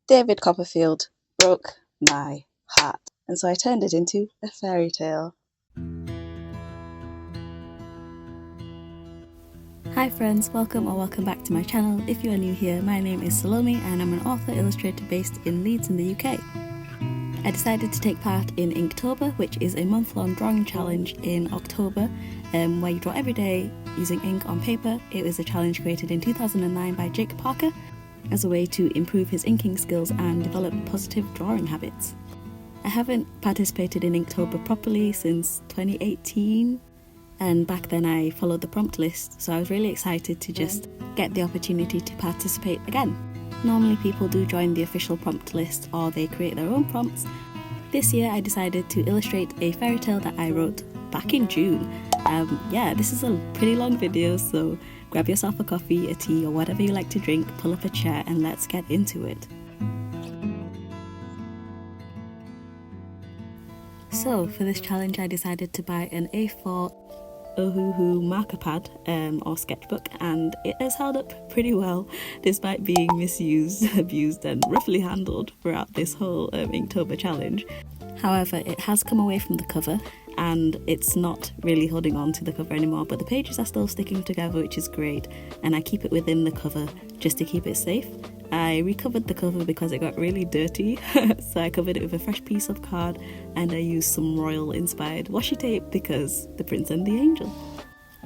David Copperfield broke my heart, and so I turned it into a fairy tale. Hi friends, welcome back to my channel. If you are new here, my name is Salome and I'm an author illustrator based in Leeds in the UK. I decided to take part in Inktober, which is a month-long drawing challenge in October where you draw every day using ink on paper. It was a challenge created in 2009 by Jake Parker as a way to improve his inking skills and develop positive drawing habits. I haven't participated in Inktober properly since 2018, and back then I followed the prompt list, so I was really excited to just get the opportunity to participate again. Normally people do join the official prompt list or they create their own prompts. This year I decided to illustrate a fairy tale that I wrote back in June. This is a pretty long video, so grab yourself a coffee, a tea or whatever you like to drink, pull up a chair and let's get into it. So for this challenge I decided to buy an A4 Ohuhu marker pad or sketchbook, and it has held up pretty well despite being misused, abused and roughly handled throughout this whole Inktober challenge. However, it has come away from the cover and it's not really holding on to the cover anymore, but the pages are still sticking together, which is great, and I keep it within the cover just to keep it safe. I recovered the cover because it got really dirty, so I covered it with a fresh piece of card and I used some royal inspired washi tape because the prince and the angel.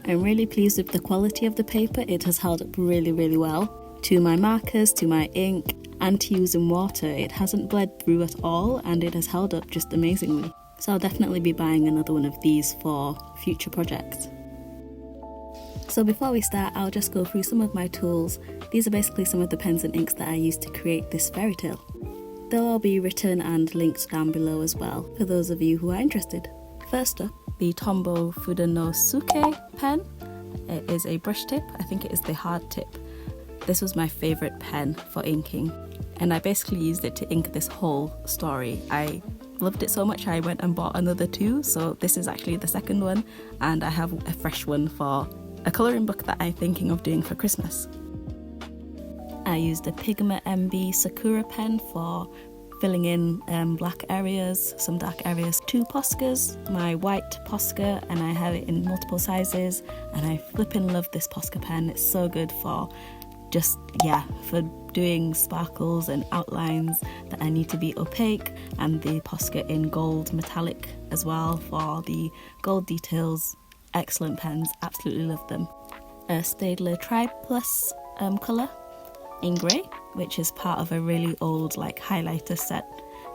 I'm really pleased with the quality of the paper. It has held up really well to my markers, to my ink and to using water. It hasn't bled through at all and it has held up just amazingly. So I'll definitely be buying another one of these for future projects. So before we start, I'll just go through some of my tools. These are basically some of the pens and inks that I used to create this fairy tale. They'll all be written and linked down below as well, for those of you who are interested. First up, the Tombow Fudenosuke pen. It is a brush tip, I think it is the hard tip. This was my favourite pen for inking, and I basically used it to ink this whole story. I loved it so much I went and bought another two, so this is actually the second one, and I have a fresh one for a colouring book that I'm thinking of doing for Christmas. I used a Pigma MB Sakura pen for filling in black areas, some dark areas. Two Poscas, my white Posca, and I have it in multiple sizes, and I flipping love this Posca pen. It's so good for for doing sparkles and outlines that I need to be opaque, and the Posca in gold metallic as well for the gold details. Excellent pens, absolutely love them. A Staedtler triplus colour in grey, which is part of a really old highlighter set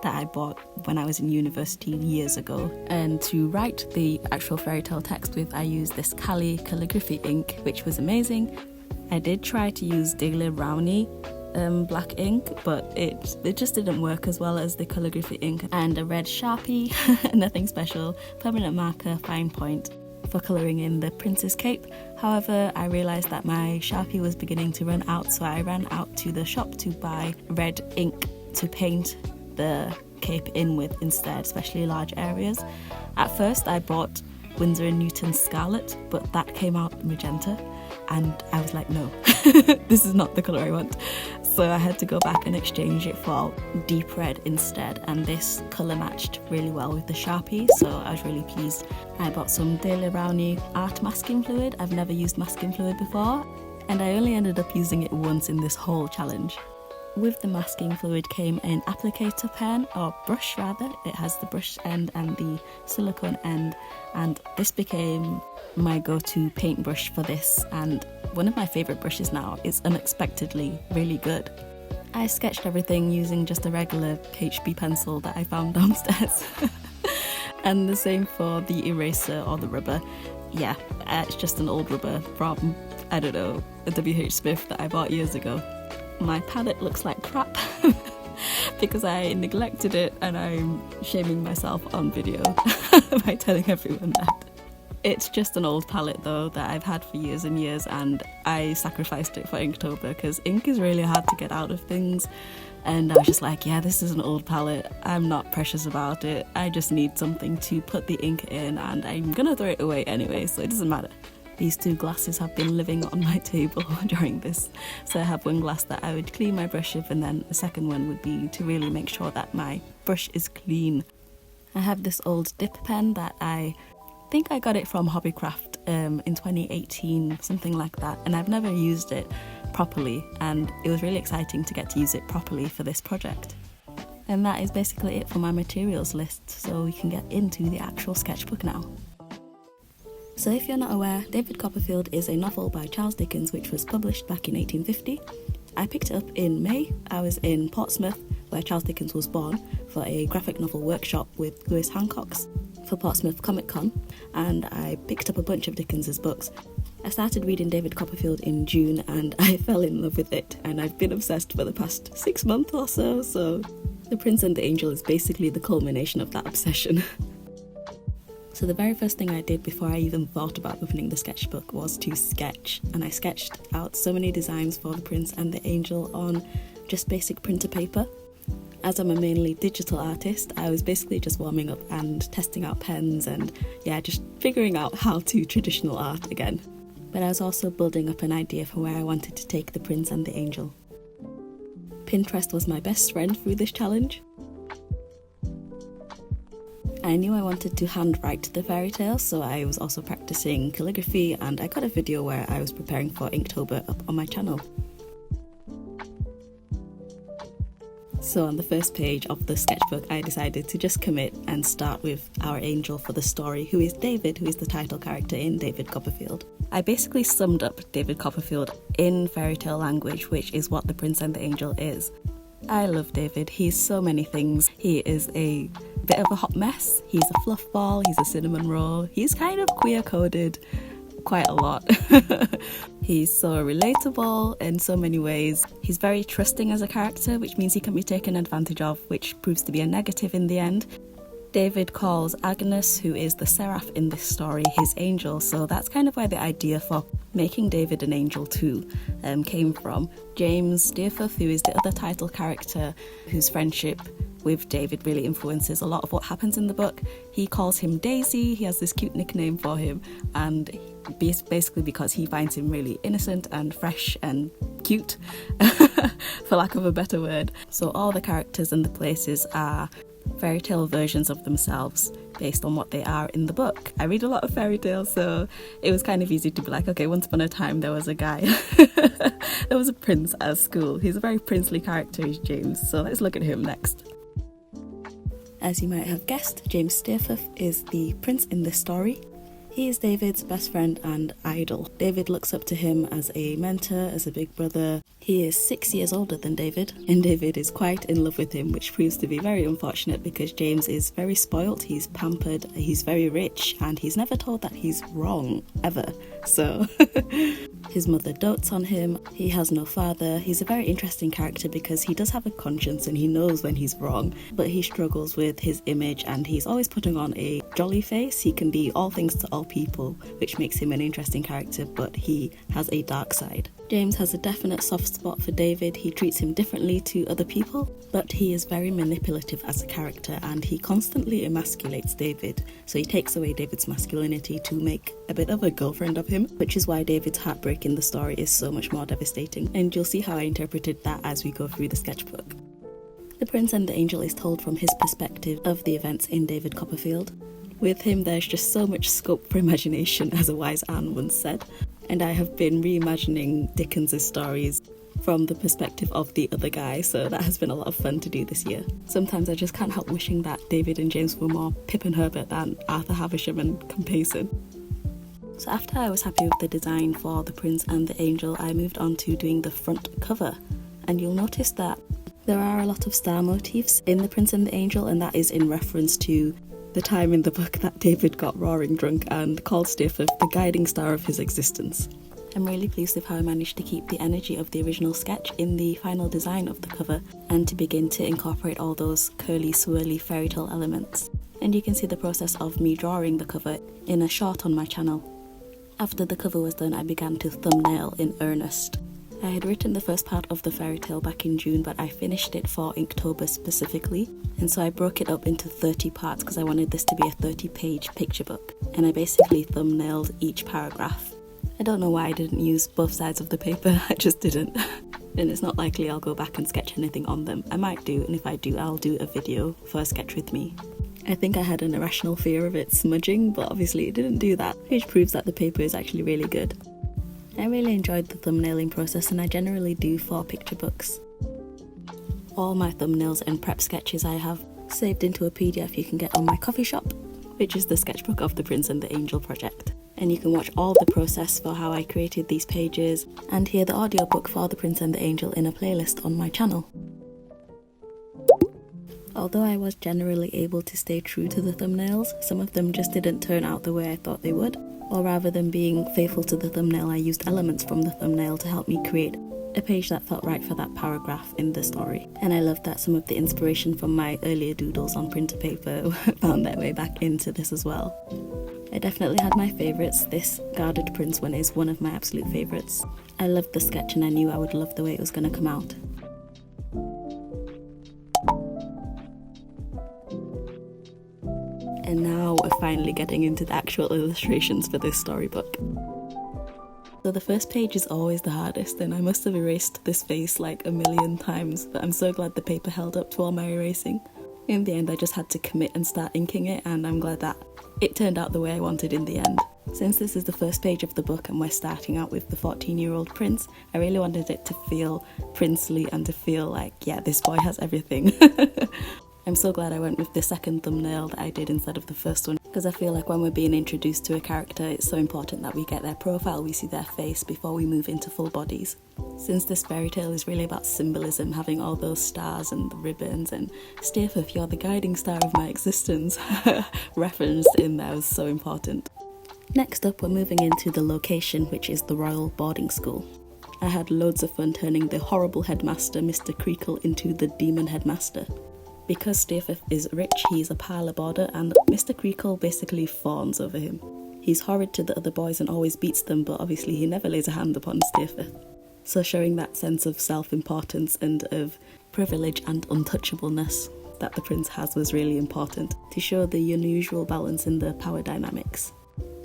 that I bought when I was in university years ago. And to write the actual fairy tale text with, I used this Calli calligraphy ink, which was amazing. I did try to use Daily Rowney black ink, but it just didn't work as well as the calligraphy ink. And a red Sharpie, nothing special, permanent marker, fine point, for colouring in the prince's cape. However, I realised that my Sharpie was beginning to run out, so I ran out to the shop to buy red ink to paint the cape in with instead, especially large areas. At first I bought Winsor & Newton's Scarlet, but that came out magenta and I was like, no, this is not the colour I want. So I had to go back and exchange it for deep red instead, and this colour matched really well with the Sharpie, so I was really pleased. I bought some Daily Rowney Art Masking Fluid. I've never used masking fluid before, and I only ended up using it once in this whole challenge. With the masking fluid came an applicator pen, or brush rather. It has the brush end and the silicone end, and this became my go-to paintbrush for this, and one of my favourite brushes now. Is unexpectedly really good. I sketched everything using just a regular HB pencil that I found downstairs. And the same for the eraser or the rubber. Yeah, it's just an old rubber from, I don't know, a WH Smith that I bought years ago. My palette looks like crap because I neglected it, and I'm shaming myself on video by telling everyone that. It's just an old palette though that I've had for years and years, and I sacrificed it for Inktober because ink is really hard to get out of things, and I was just like, yeah, this is an old palette, I'm not precious about it, I just need something to put the ink in and I'm gonna throw it away anyway, so it doesn't matter. These two glasses have been living on my table during this. So I have one glass that I would clean my brush with, and then the second one would be to really make sure that my brush is clean. I have this old dip pen that I think I got it from Hobbycraft in 2018, something like that, and I've never used it properly, and it was really exciting to get to use it properly for this project. And that is basically it for my materials list, so we can get into the actual sketchbook now. So if you're not aware, David Copperfield is a novel by Charles Dickens which was published back in 1850. I picked it up in May. I was in Portsmouth, where Charles Dickens was born, for a graphic novel workshop with Lewis Hancock's for Portsmouth Comic Con, and I picked up a bunch of Dickens's books. I started reading David Copperfield in June and I fell in love with it, and I've been obsessed for the past 6 months or so The Prince and the Angel is basically the culmination of that obsession. So the very first thing I did before I even thought about opening the sketchbook was to sketch, and I sketched out so many designs for the Prince and the Angel on just basic printer paper. As I'm a mainly digital artist, I was basically just warming up and testing out pens and just figuring out how to traditional art again. But I was also building up an idea for where I wanted to take the Prince and the Angel. Pinterest was my best friend through this challenge. I knew I wanted to handwrite the fairy tale, so I was also practicing calligraphy, and I got a video where I was preparing for Inktober up on my channel. So on the first page of the sketchbook, I decided to just commit and start with our angel for the story, who is David, who is the title character in David Copperfield. I basically summed up David Copperfield in fairy tale language, which is what the Prince and the Angel is. I love David. He's so many things. He is a bit of a hot mess. He's a fluff ball. He's a cinnamon roll. He's kind of queer-coded quite a lot. He's so relatable in so many ways. He's very trusting as a character, which means he can be taken advantage of, which proves to be a negative in the end. David calls Agnes, who is the seraph in this story, his angel, so that's kind of where the idea for making David an angel too came from. James Staedtler, who is the other title character, whose friendship with David really influences a lot of what happens in the book. He calls him Daisy. He has this cute nickname for him, and basically because he finds him really innocent and fresh and cute, for lack of a better word. So all the characters and the places are fairy tale versions of themselves based on what they are in the book. I read a lot of fairy tales, so it was kind of easy to be like, okay, once upon a time there was a guy, there was a prince at school. He's a very princely character, is James, so let's look at him next. As you might have guessed, James Staedtler is the prince in this story. He is David's best friend and idol. David looks up to him as a mentor, as a big brother. He is 6 years older than David, and David is quite in love with him, which proves to be very unfortunate because James is very spoilt, he's pampered, he's very rich, and he's never told that he's wrong, ever. So his mother dotes on him, he has no father. He's a very interesting character because he does have a conscience and he knows when he's wrong, but he struggles with his image and he's always putting on a jolly face. He can be all things to all people, which makes him an interesting character, but he has a dark side. James has a definite soft spot for David. He treats him differently to other people, but he is very manipulative as a character and he constantly emasculates David. So he takes away David's masculinity to make a bit of a girlfriend of him, which is why David's heartbreak in the story is so much more devastating. And you'll see how I interpreted that as we go through the sketchbook. The Prince and the Angel is told from his perspective of the events in David Copperfield. With him, there's just so much scope for imagination, as a wise Anne once said. And I have been reimagining Dickens' stories from the perspective of the other guy, so that has been a lot of fun to do this year. Sometimes I just can't help wishing that David and James were more Pip and Herbert than Arthur Havisham and Compeyson. So after I was happy with the design for the Prince and the Angel, I moved on to doing the front cover. And you'll notice that there are a lot of star motifs in the Prince and the Angel, and that is in reference to the time in the book that David got roaring drunk and called Staedtler the guiding star of his existence. I'm really pleased with how I managed to keep the energy of the original sketch in the final design of the cover and to begin to incorporate all those curly, swirly fairy tale elements. And you can see the process of me drawing the cover in a short on my channel. After the cover was done, I began to thumbnail in earnest. I had written the first part of the fairy tale back in June, but I finished it for Inktober specifically, and so I broke it up into 30 parts because I wanted this to be a 30-page picture book, and I basically thumbnailed each paragraph I don't know why I didn't use both sides of the paper, I just didn't. And it's not likely I'll go back and sketch anything on them. I might do, and if I do, I'll do a video for a sketch with me. I think I had an irrational fear of it smudging, but obviously it didn't do that, which proves that the paper is actually really good. I really enjoyed the thumbnailing process, and I generally do for picture books. All my thumbnails and prep sketches I have saved into a PDF you can get on my coffee shop, which is the Sketchbook of the Prince and the Angel project. And you can watch all the process for how I created these pages and hear the audiobook for The Prince and the Angel in a playlist on my channel. Although I was generally able to stay true to the thumbnails, some of them just didn't turn out the way I thought they would. Or rather than being faithful to the thumbnail, I used elements from the thumbnail to help me create a page that felt right for that paragraph in the story. And I loved that some of the inspiration from my earlier doodles on printer paper found their way back into this as well. I definitely had my favourites. This Guarded Prince one is one of my absolute favourites. I loved the sketch and I knew I would love the way it was going to come out. And now we're finally getting into the actual illustrations for this storybook. So the first page is always the hardest, and I must have erased this face like a million times, but I'm so glad the paper held up to all my erasing. In the end I just had to commit and start inking it, and I'm glad that it turned out the way I wanted in the end. Since this is the first page of the book and we're starting out with the 14-year-old prince, I really wanted it to feel princely and to feel like, yeah, this boy has everything. I'm so glad I went with the second thumbnail that I did instead of the first one, because I feel like when we're being introduced to a character, it's so important that we get their profile, we see their face before we move into full bodies. Since this fairy tale is really about symbolism, having all those stars and the ribbons and Staedtler, you're the guiding star of my existence, referenced in there was so important. Next up, we're moving into the location, which is the Royal Boarding School. I had loads of fun turning the horrible headmaster, Mr. Creakle, into the demon headmaster. Because Staedtler is rich, he's a parlour boarder, and Mr. Creakle basically fawns over him. He's horrid to the other boys and always beats them, but obviously he never lays a hand upon Staedtler. So showing that sense of self-importance and of privilege and untouchableness that the prince has was really important, to show the unusual balance in the power dynamics.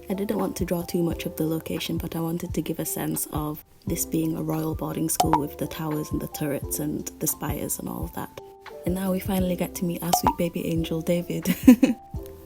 I didn't want to draw too much of the location, but I wanted to give a sense of this being a royal boarding school with the towers and the turrets and the spires and all of that. And now we finally get to meet our sweet baby angel, David.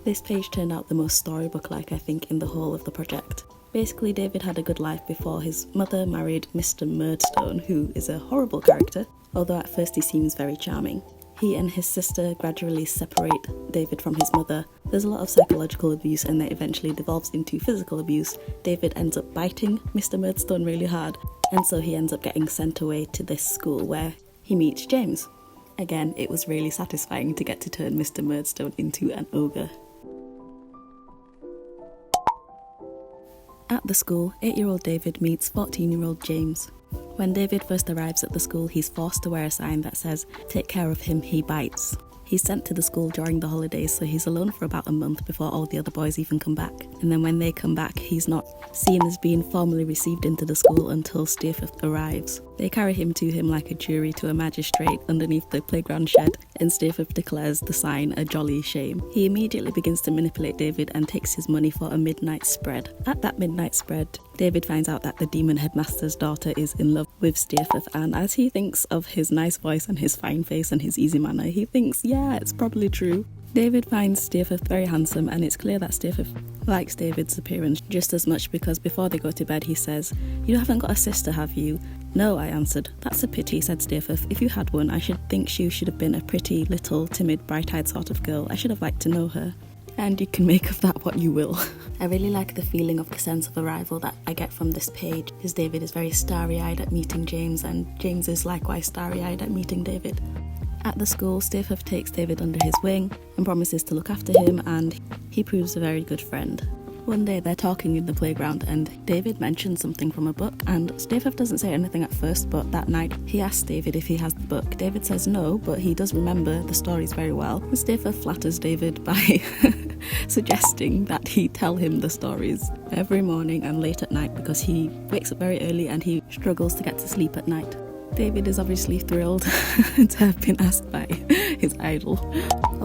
This page turned out the most storybook-like, I think, in the whole of the project. Basically, David had a good life before his mother married Mr. Murdstone, who is a horrible character, although at first he seems very charming. He and his sister gradually separate David from his mother. There's a lot of psychological abuse and that eventually devolves into physical abuse. David ends up biting Mr. Murdstone really hard, and so he ends up getting sent away to this school where he meets James. Again, it was really satisfying to get to turn Mr. Murdstone into an ogre. At the school, 8-year-old David meets 14-year-old James. When David first arrives at the school, he's forced to wear a sign that says, "Take care of him, he bites." He's sent to the school during the holidays, so he's alone for about a month before all the other boys even come back. And then when they come back, he's not seen as being formally received into the school until Staedtler arrives. They carry him to him like a jury to a magistrate underneath the playground shed, and Staedtler declares the sign a jolly shame. He immediately begins to manipulate David and takes his money for a midnight spread. At that midnight spread, David finds out that the demon headmaster's daughter is in love with Staedtler, and as he thinks of his nice voice and his fine face and his easy manner, he thinks, yeah, it's probably true. David finds Staedtler very handsome, and it's clear that Staedtler likes David's appearance just as much, because before they go to bed he says, "You haven't got a sister, have you?" "No," I answered. "That's a pity," said Staedtler. "If you had one, I should think you should have been a pretty, little, timid, bright-eyed sort of girl. I should have liked to know her." And you can make of that what you will. I really like the feeling of the sense of arrival that I get from this page, because David is very starry-eyed at meeting James, and James is likewise starry-eyed at meeting David. At the school, Staedtler takes David under his wing and promises to look after him, and he proves a very good friend. One day they're talking in the playground and David mentions something from a book, and Staedtler doesn't say anything at first, but that night he asks David if he has the book. David says no, but he does remember the stories very well. And Staedtler flatters David by suggesting that he tell him the stories every morning and late at night, because he wakes up very early and he struggles to get to sleep at night. David is obviously thrilled to have been asked by his idol.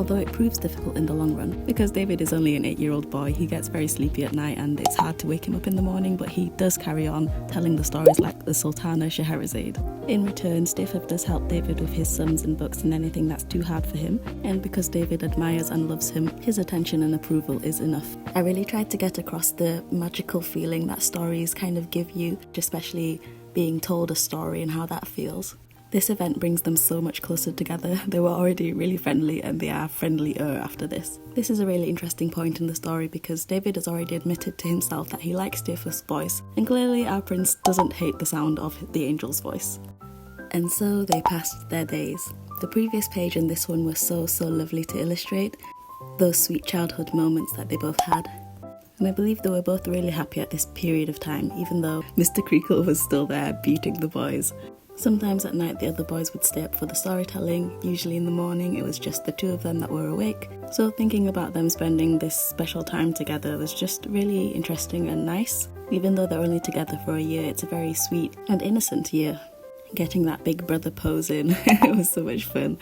although it proves difficult in the long run. Because David is only an 8-year-old boy, he gets very sleepy at night and it's hard to wake him up in the morning, but he does carry on telling the stories like the Sultana Scheherazade. In return, Staedtler does help David with his sums and books and anything that's too hard for him, and because David admires and loves him, his attention and approval is enough. I really tried to get across the magical feeling that stories kind of give you, especially being told a story and how that feels. This event brings them so much closer together. They were already really friendly and they are friendlier after this. This is a really interesting point in the story because David has already admitted to himself that he likes Staedtler's voice, and clearly our prince doesn't hate the sound of the angel's voice. And so they passed their days. The previous page and this one were so lovely to illustrate those sweet childhood moments that they both had. And I believe they were both really happy at this period of time, even though Mr. Creakle was still there beating the boys. Sometimes at night the other boys would stay up for the storytelling. Usually in the morning it was just the two of them that were awake. So thinking about them spending this special time together was just really interesting and nice. Even though they're only together for a year, it's a very sweet and innocent year. Getting that big brother pose in, it was so much fun.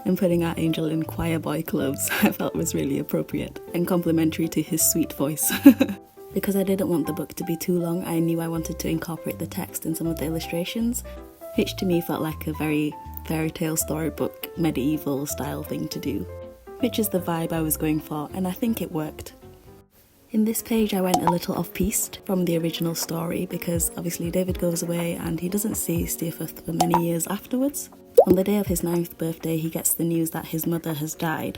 And putting our angel in choir boy clothes I felt was really appropriate and complimentary to his sweet voice. Because I didn't want the book to be too long, I knew I wanted to incorporate the text in some of the illustrations, which to me felt like a very fairy tale storybook medieval style thing to do, which is the vibe I was going for, and I think it worked. In this page I went a little off-piste from the original story because obviously David goes away and he doesn't see Staedtler for many years afterwards. On the day of his 9th birthday he gets the news that his mother has died.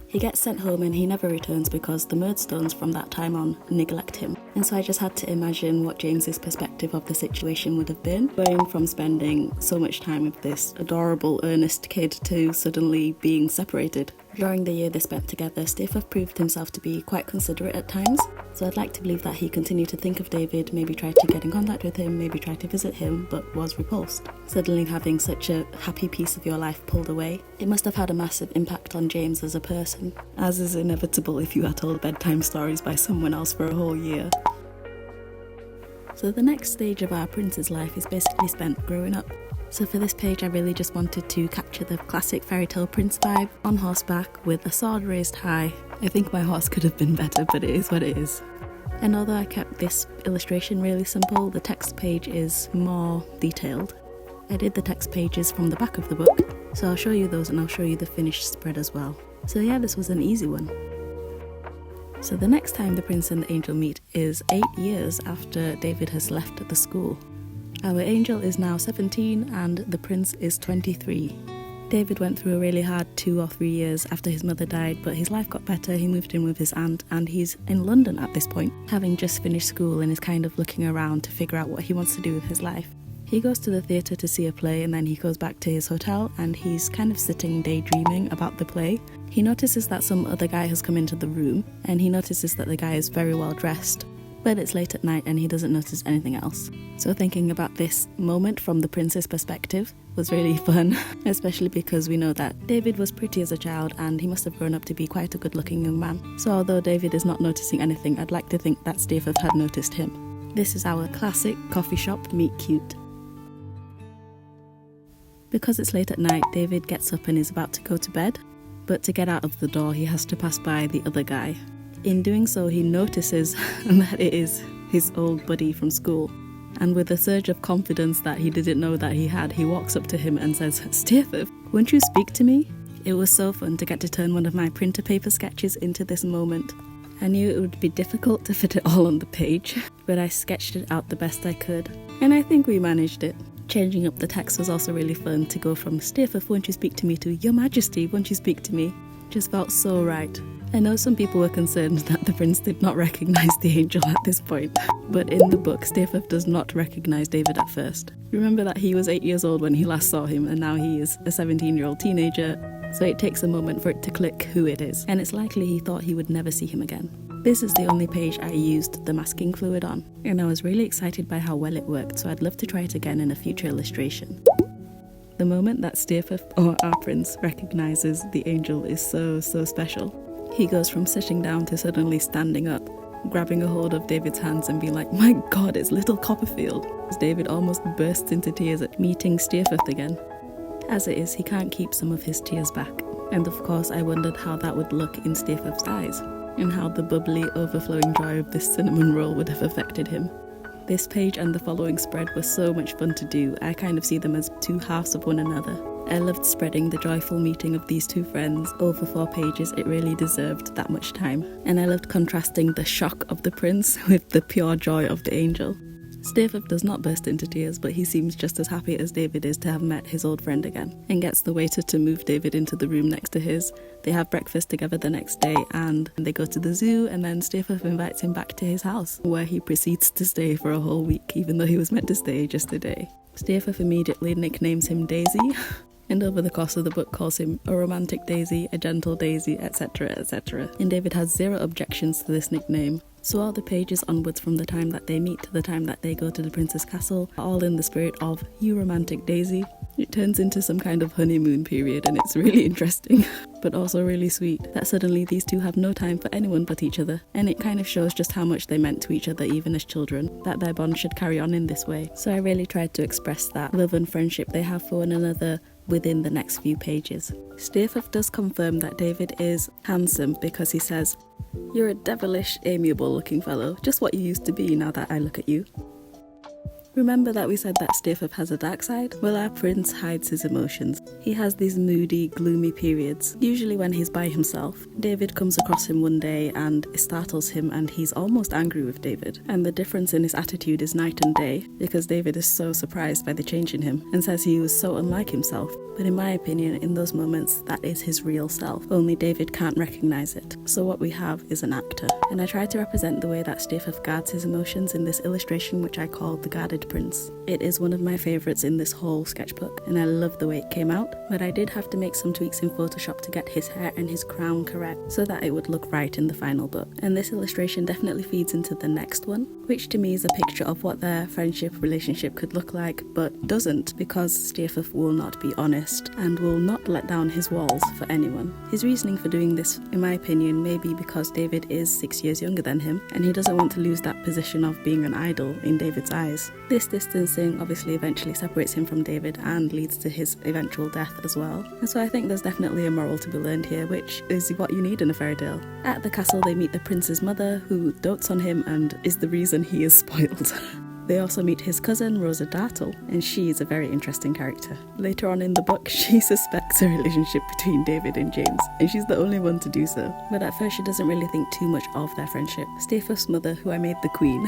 He gets sent home and he never returns because the Murdstones from that time on neglect him. And so I just had to imagine what James's perspective of the situation would have been, going from spending so much time with this adorable, earnest kid to suddenly being separated. During the year they spent together, Staedtler proved himself to be quite considerate at times, so I'd like to believe that he continued to think of David, maybe tried to get in contact with him, maybe tried to visit him, but was repulsed. Suddenly having such a happy piece of your life pulled away, it must have had a massive impact on James as a person, as is inevitable if you are told bedtime stories by someone else for a whole year. So the next stage of our prince's life is basically spent growing up. So for this page I really just wanted to capture the classic fairy tale prince vibe, on horseback with a sword raised high. I think my horse could have been better, but it is what it is. And although I kept this illustration really simple, the text page is more detailed. I did the text pages from the back of the book, so I'll show you those and I'll show you the finished spread as well. So yeah, this was an easy one. So the next time the prince and the angel meet is 8 years after David has left the school. Our angel is now 17 and the prince is 23. David went through a really hard 2 or 3 years after his mother died, but his life got better, he moved in with his aunt, and he's in London at this point, having just finished school and is kind of looking around to figure out what he wants to do with his life. He goes to the theatre to see a play and then he goes back to his hotel and he's kind of sitting daydreaming about the play. He notices that some other guy has come into the room and he notices that the guy is very well dressed. But it's late at night and he doesn't notice anything else. So thinking about this moment from the prince's perspective was really fun, especially because we know that David was pretty as a child and he must have grown up to be quite a good looking young man. So although David is not noticing anything, I'd like to think that Staedtler had noticed him. This is our classic coffee shop meet cute. Because it's late at night, David gets up and is about to go to bed, but to get out of the door he has to pass by the other guy. In doing so, he notices that it is his old buddy from school. And with a surge of confidence that he didn't know that he had, he walks up to him and says, "Staedtler, won't you speak to me?" It was so fun to get to turn one of my printer paper sketches into this moment. I knew it would be difficult to fit it all on the page, but I sketched it out the best I could. And I think we managed it. Changing up the text was also really fun, to go from "Staedtler, won't you speak to me" to "Your Majesty, won't you speak to me?" Just felt so right. I know some people were concerned that the prince did not recognise the angel at this point, but in the book, Staedtler does not recognise David at first. Remember that he was 8 years old when he last saw him, and now he is a 17-year-old teenager, so it takes a moment for it to click who it is, and it's likely he thought he would never see him again. This is the only page I used the masking fluid on, and I was really excited by how well it worked, so I'd love to try it again in a future illustration. The moment that Staedtler, or our prince, recognises the angel is so special. He goes from sitting down to suddenly standing up, grabbing a hold of David's hands and being like, "My God, it's little Copperfield." As David almost bursts into tears at meeting Staedtler again. As it is, he can't keep some of his tears back. And of course I wondered how that would look in Staedtler's eyes, and how the bubbly, overflowing joy of this cinnamon roll would have affected him. This page and the following spread were so much fun to do. I kind of see them as two halves of one another. I loved spreading the joyful meeting of these two friends over 4 pages. It really deserved that much time. And I loved contrasting the shock of the prince with the pure joy of the angel. Staedtler does not burst into tears, but he seems just as happy as David is to have met his old friend again, and gets the waiter to move David into the room next to his. They have breakfast together the next day, and they go to the zoo, and then Staedtler invites him back to his house, where he proceeds to stay for a whole week, even though he was meant to stay just a day. Staedtler immediately nicknames him Daisy, and over the course of the book calls him a romantic daisy, a gentle daisy, etc, etc. And David has 0 objections to this nickname. So all the pages onwards from the time that they meet to the time that they go to the prince's castle are all in the spirit of "you romantic daisy." It turns into some kind of honeymoon period, and it's really interesting, but also really sweet, that suddenly these two have no time for anyone but each other, and it kind of shows just how much they meant to each other even as children, that their bond should carry on in this way. So I really tried to express that love and friendship they have for one another within the next few pages. Staedtler does confirm that David is handsome because he says, "You're a devilish, amiable looking fellow, just what you used to be now that I look at you." Remember that we said that Staedtler has a dark side? Well, our prince hides his emotions. He has these moody, gloomy periods, usually when he's by himself. David comes across him one day and it startles him, and he's almost angry with David. And the difference in his attitude is night and day, because David is so surprised by the change in him and says he was so unlike himself. But in my opinion, in those moments, that is his real self. Only David can't recognise it. So what we have is an actor. And I try to represent the way that Staedtler guards his emotions in this illustration, which I call The Guarded Prince. It is one of my favourites in this whole sketchbook, and I love the way it came out, but I did have to make some tweaks in Photoshop to get his hair and his crown correct, so that it would look right in the final book. And this illustration definitely feeds into the next one, which to me is a picture of what their friendship relationship could look like, but doesn't, because Staedtler will not be honest and will not let down his walls for anyone. His reasoning for doing this, in my opinion, may be because David is 6 years younger than him, and he doesn't want to lose that position of being an idol in David's eyes. This distancing obviously eventually separates him from David and leads to his eventual death as well. And so I think there's definitely a moral to be learned here, which is what you need in a fairy tale. At the castle they meet the prince's mother, who dotes on him and is the reason he is spoiled. They also meet his cousin, Rosa Dartle, and she is a very interesting character. Later on in the book, she suspects a relationship between David and James, and she's the only one to do so. But at first she doesn't really think too much of their friendship. Staedtler's mother, who I made the queen,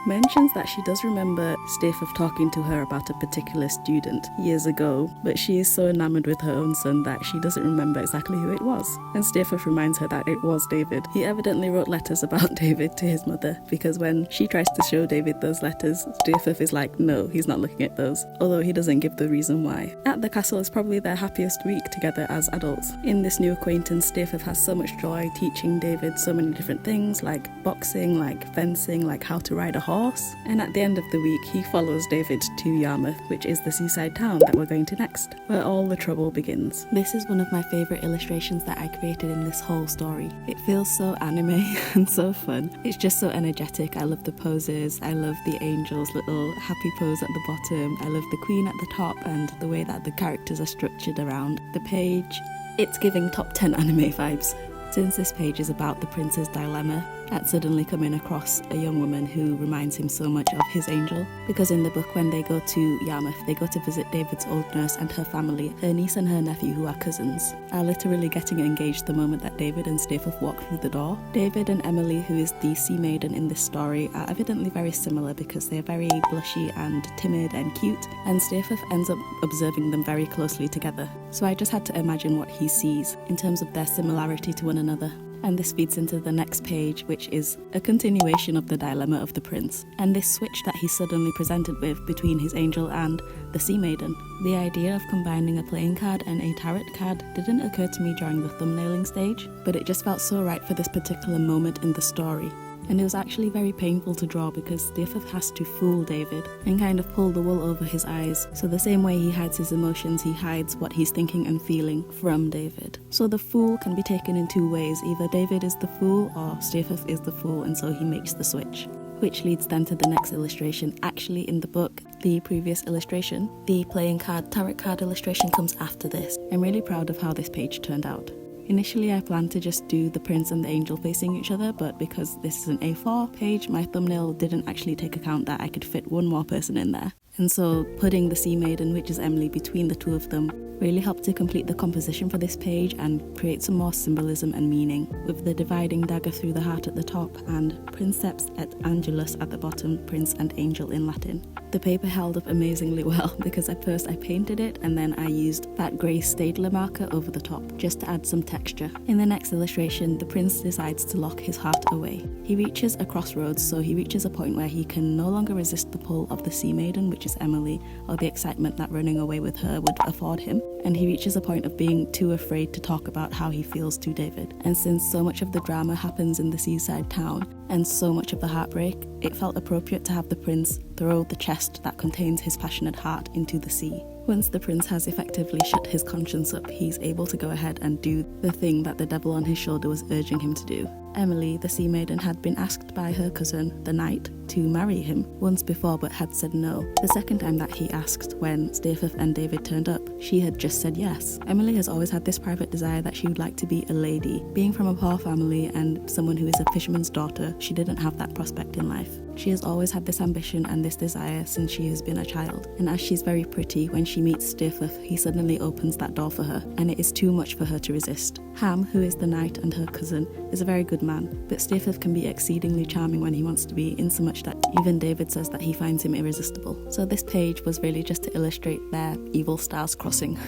mentions that she does remember Staedtler talking to her about a particular student years ago, but she is so enamored with her own son that she doesn't remember exactly who it was. And Staedtler reminds her that it was David. He evidently wrote letters about David to his mother, because when she tries to show David those letters, Staedtler is like, no, he's not looking at those, although he doesn't give the reason why. At the castle is probably their happiest week together as adults. In this new acquaintance, Staedtler has so much joy teaching David so many different things, like boxing, like fencing, like how to ride a horse. And at the end of the week, he follows David to Yarmouth, which is the seaside town that we're going to next, where all the trouble begins. This is one of my favourite illustrations that I created in this whole story. It feels so anime and so fun. It's just so energetic. I love the poses, I love the angel's little happy pose at the bottom, I love the queen at the top, and the way that the characters are structured around the page. It's giving top 10 anime vibes. Since this page is about the prince's dilemma at suddenly coming across a young woman who reminds him so much of his angel, because in the book when they go to Yarmouth, they go to visit David's old nurse and her family. Her niece and her nephew, who are cousins, are literally getting engaged the moment that David and Staedtler walk through the door. David and Emily, who is the sea maiden in this story, are evidently very similar because they're very blushy and timid and cute, and Staedtler ends up observing them very closely together. So I just had to imagine what he sees in terms of their similarity to one another. And this feeds into the next page, which is a continuation of the dilemma of the prince, and this switch that he's suddenly presented with between his angel and the sea maiden. The idea of combining a playing card and a tarot card didn't occur to me during the thumbnailing stage, but it just felt so right for this particular moment in the story. And it was actually very painful to draw because Staedtler has to fool David and kind of pull the wool over his eyes. So the same way he hides his emotions, he hides what he's thinking and feeling from David. So the fool can be taken in two ways. Either David is the fool or Staedtler is the fool, and so he makes the switch. which leads then to the next illustration. Actually, in the book, the previous illustration, the playing card, tarot card illustration comes after this. I'm really proud of how this page turned out. Initially, I planned to just do the prince and the angel facing each other, but because this is an A4 page, my thumbnail didn't actually take account that I could fit one more person in there. And so putting the Sea Maiden, which is Emily, between the two of them really helped to complete the composition for this page and create some more symbolism and meaning, with the dividing dagger through the heart at the top and Princeps et Angelus at the bottom, prince and angel in Latin. The paper held up amazingly well because at first I painted it and then I used that grey Staedtler marker over the top just to add some texture. In the next illustration, the prince decides to lock his heart away. He reaches a crossroads, so he reaches a point where he can no longer resist the pull of the Sea Maiden, which is Emily, or the excitement that running away with her would afford him, and he reaches a point of being too afraid to talk about how he feels to David. And since so much of the drama happens in the seaside town and so much of the heartbreak, it felt appropriate to have the prince throw the chest that contains his passionate heart into the sea. Once the prince has effectively shut his conscience up, he's able to go ahead and do the thing that the devil on his shoulder was urging him to do. Emily, the Sea Maiden, had been asked by her cousin, the knight, to marry him once before but had said no. The second time that he asked, when Staedtler and David turned up, she had just said yes. Emily has always had this private desire that she would like to be a lady. Being from a poor family and someone who is a fisherman's daughter, she didn't have that prospect in life. She has always had this ambition and this desire since she has been a child. And as she's very pretty, when she meets Staedtler, he suddenly opens that door for her, and it is too much for her to resist. Ham, who is the knight and her cousin, is a very good man, but Staedtler can be exceedingly charming when he wants to be, insomuch that even David says that he finds him irresistible. So this page was really just to illustrate their evil stars crossing.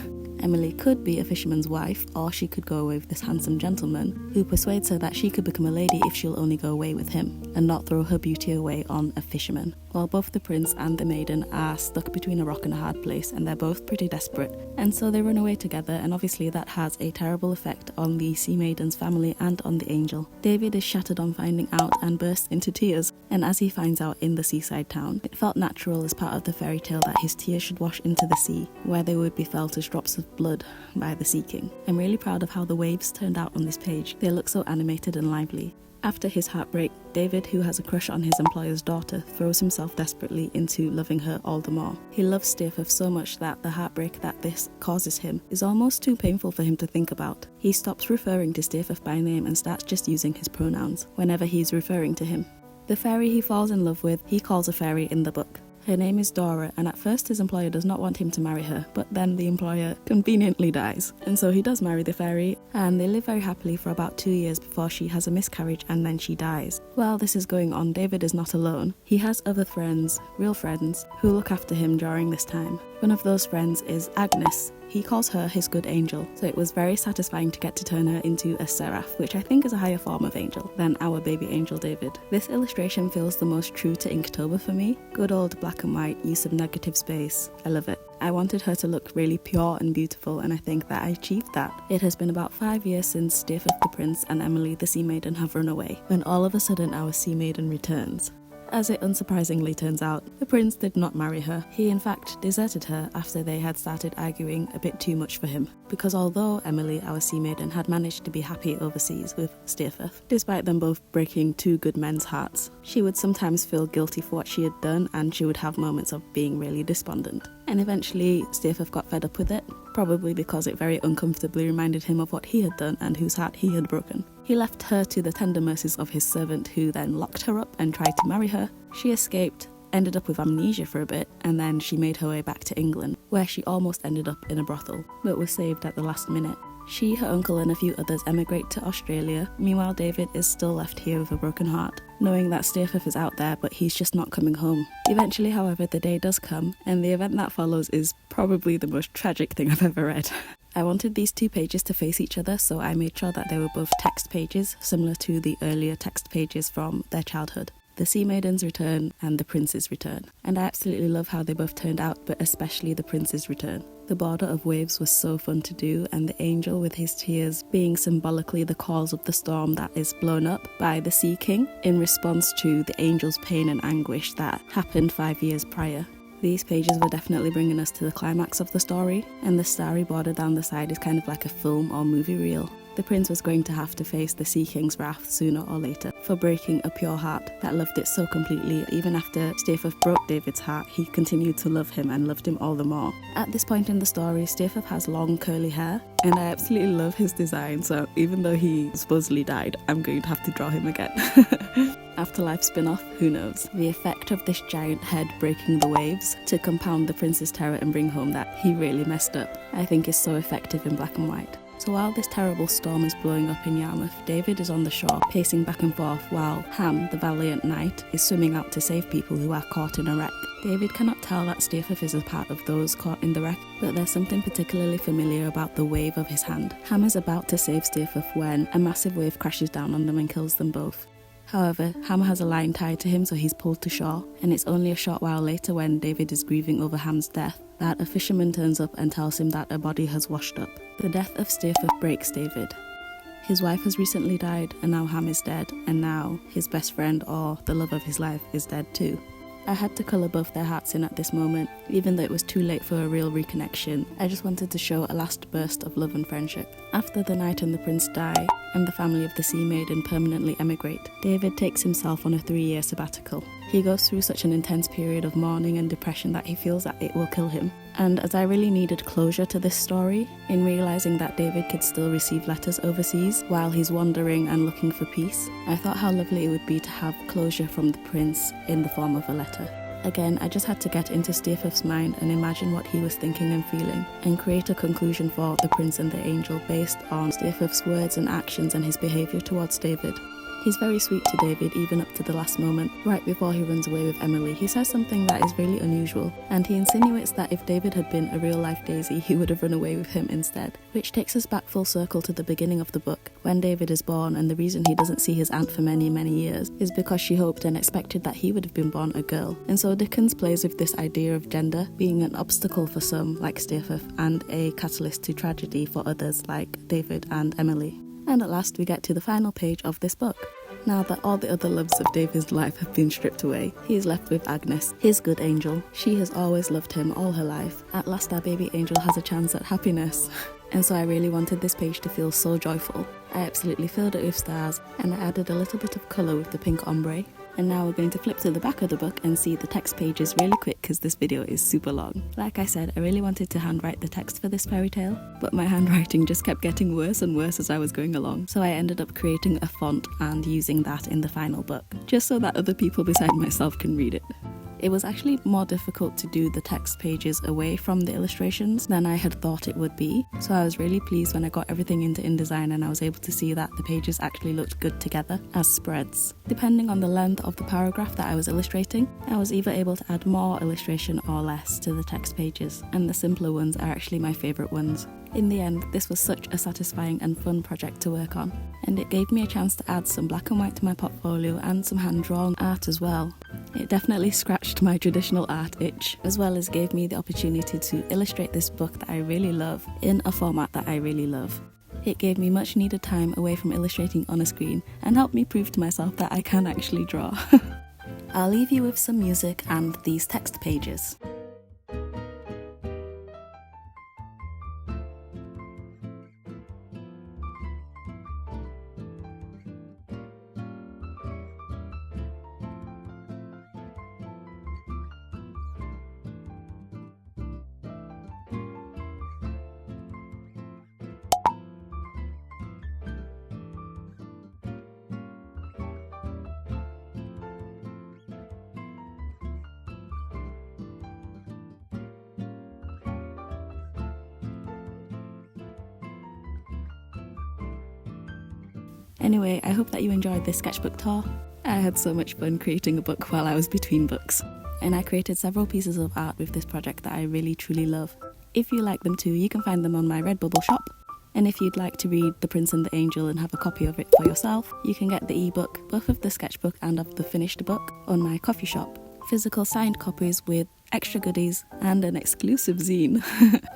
Emily could be a fisherman's wife, or she could go away with this handsome gentleman who persuades her that she could become a lady if she'll only go away with him and not throw her beauty away on a fisherman. While both the prince and the maiden are stuck between a rock and a hard place, and they're both pretty desperate, and so they run away together, and obviously that has a terrible effect on the Sea Maiden's family and on the angel. David is shattered on finding out and bursts into tears, and as he finds out in the seaside town, it felt natural as part of the fairy tale that his tears should wash into the sea, where they would be felt as drops of blood by the Sea King. I'm really proud of how the waves turned out on this page. They look so animated and lively. After his heartbreak, David, who has a crush on his employer's daughter, throws himself desperately into loving her all the more. He loves Staedtler so much that the heartbreak that this causes him is almost too painful for him to think about. He stops referring to Staedtler by name and starts just using his pronouns whenever he's referring to him. The fairy he falls in love with, he calls a fairy in the book. Her name is Dora, and at first his employer does not want him to marry her, but then the employer conveniently dies. And so he does marry the fairy, and they live very happily for about 2 years before she has a miscarriage and then she dies. While this is going on, David is not alone. He has other friends, real friends, who look after him during this time. One of those friends is Agnes. He calls her his good angel, so it was very satisfying to get to turn her into a seraph, which I think is a higher form of angel than our baby angel David. This illustration feels the most true to Inktober for me. Good old black and white use of negative space. I love it. I wanted her to look really pure and beautiful, and I think that I achieved that. It has been about 5 years since Staedtler the prince and Emily the Sea Maiden have run away, when all of a sudden our Sea Maiden returns. As it unsurprisingly turns out, the prince did not marry her. He in fact deserted her after they had started arguing a bit too much for him. Because although Emily, our Sea Maiden, had managed to be happy overseas with Staedtler, despite them both breaking two good men's hearts, she would sometimes feel guilty for what she had done, and she would have moments of being really despondent. And eventually Staedtler got fed up with it, probably because it very uncomfortably reminded him of what he had done and whose heart he had broken. He left her to the tender mercies of his servant, who then locked her up and tried to marry her. She escaped, ended up with amnesia for a bit, and then she made her way back to England, where she almost ended up in a brothel, but was saved at the last minute. She, her uncle and a few others emigrate to Australia. Meanwhile, David is still left here with a broken heart, knowing that Staedtler is out there, but he's just not coming home. Eventually, however, the day does come, and the event that follows is probably the most tragic thing I've ever read. I wanted these two pages to face each other, so I made sure that they were both text pages, similar to the earlier text pages from their childhood. The Sea Maiden's return and the Prince's return. And I absolutely love how they both turned out, but especially the Prince's return. The border of waves was so fun to do, and the angel with his tears being symbolically the cause of the storm that is blown up by the Sea King in response to the angel's pain and anguish that happened 5 years prior. These pages were definitely bringing us to the climax of the story, and the starry border down the side is kind of like a film or movie reel. The prince was going to have to face the Sea King's wrath sooner or later for breaking a pure heart that loved it so completely. Even after Staedtler broke David's heart, he continued to love him and loved him all the more. At this point in the story, Staedtler has long curly hair, and I absolutely love his design, so even though he supposedly died, I'm going to have to draw him again. Afterlife spin-off, who knows? The effect of this giant head breaking the waves to compound the prince's terror and bring home that he really messed up, I think is so effective in black and white. So while this terrible storm is blowing up in Yarmouth, David is on the shore, pacing back and forth while Ham, the valiant knight, is swimming out to save people who are caught in a wreck. David cannot tell that Staedtler is a part of those caught in the wreck, but there's something particularly familiar about the wave of his hand. Ham is about to save Staedtler when a massive wave crashes down on them and kills them both. However, Ham has a line tied to him, so he's pulled to shore, and it's only a short while later, when David is grieving over Ham's death, that a fisherman turns up and tells him that a body has washed up. The death of Staedtler breaks David. His wife has recently died, and now Ham is dead, and now his best friend, or the love of his life, is dead too. I had to colour both their hearts in at this moment, even though it was too late for a real reconnection. I just wanted to show a last burst of love and friendship. After the knight and the prince die, and the family of the sea maiden permanently emigrate, David takes himself on a 3-year sabbatical. He goes through such an intense period of mourning and depression that he feels that it will kill him. And as I really needed closure to this story, in realising that David could still receive letters overseas while he's wandering and looking for peace, I thought how lovely it would be to have closure from the prince in the form of a letter. Again, I just had to get into Staedtler's mind and imagine what he was thinking and feeling, and create a conclusion for the prince and the angel based on Staedtler's words and actions and his behaviour towards David. He's very sweet to David, even up to the last moment. Right before he runs away with Emily, he says something that is really unusual, and he insinuates that if David had been a real-life Daisy, he would have run away with him instead. Which takes us back full circle to the beginning of the book, when David is born, and the reason he doesn't see his aunt for many, many years is because she hoped and expected that he would have been born a girl. And so Dickens plays with this idea of gender being an obstacle for some, like Staedtler, and a catalyst to tragedy for others, like David and Emily. And at last we get to the final page of this book. Now that all the other loves of David's life have been stripped away, he is left with Agnes, his good angel. She has always loved him all her life. At last our baby angel has a chance at happiness. And so I really wanted this page to feel so joyful. I absolutely filled it with stars, and I added a little bit of colour with the pink ombre. And now we're going to flip to the back of the book and see the text pages really quick because this video is super long. Like I said, I really wanted to handwrite the text for this fairy tale, but my handwriting just kept getting worse and worse as I was going along, so I ended up creating a font and using that in the final book, just so that other people beside myself can read it. It was actually more difficult to do the text pages away from the illustrations than I had thought it would be, so I was really pleased when I got everything into InDesign and I was able to see that the pages actually looked good together as spreads. Depending on the length of the paragraph that I was illustrating, I was either able to add more illustration or less to the text pages, and the simpler ones are actually my favourite ones. In the end, this was such a satisfying and fun project to work on, and it gave me a chance to add some black and white to my portfolio and some hand-drawn art as well. It definitely scratched my traditional art itch, as well as gave me the opportunity to illustrate this book that I really love in a format that I really love. It gave me much needed time away from illustrating on a screen and helped me prove to myself that I can actually draw. I'll leave you with some music and these text pages. Anyway, I hope that you enjoyed this sketchbook tour. I had so much fun creating a book while I was between books, and I created several pieces of art with this project that I really truly love. If you like them too, you can find them on my Redbubble shop, and if you'd like to read The Prince and the Angel and have a copy of it for yourself, you can get the ebook, both of the sketchbook and of the finished book, on my coffee shop. Physical signed copies with extra goodies and an exclusive zine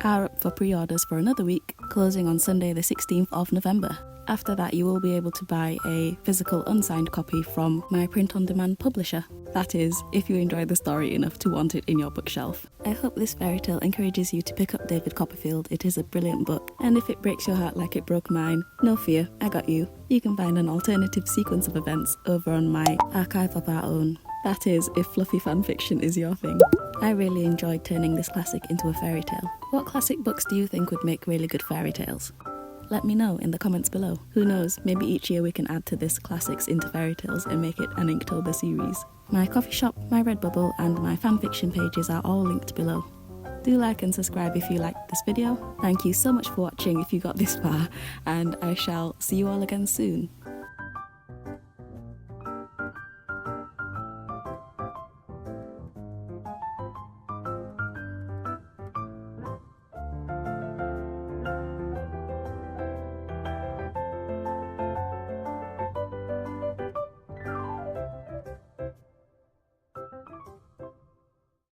are up for pre-orders for another week, closing on Sunday the 16th of November. After that, you will be able to buy a physical unsigned copy from my print-on-demand publisher. That is, if you enjoy the story enough to want it in your bookshelf. I hope this fairy tale encourages you to pick up David Copperfield. It is a brilliant book, and if it breaks your heart like it broke mine, no fear, I got you. You can find an alternative sequence of events over on my Archive of Our Own. That is, if fluffy fanfiction is your thing. I really enjoyed turning this classic into a fairy tale. What classic books do you think would make really good fairy tales? Let me know in the comments below. Who knows, maybe each year we can add to this classics into fairy tales and make it an Inktober series. My coffee shop, my Redbubble and my fanfiction pages are all linked below. Do like and subscribe if you liked this video. Thank you so much for watching if you got this far, and I shall see you all again soon.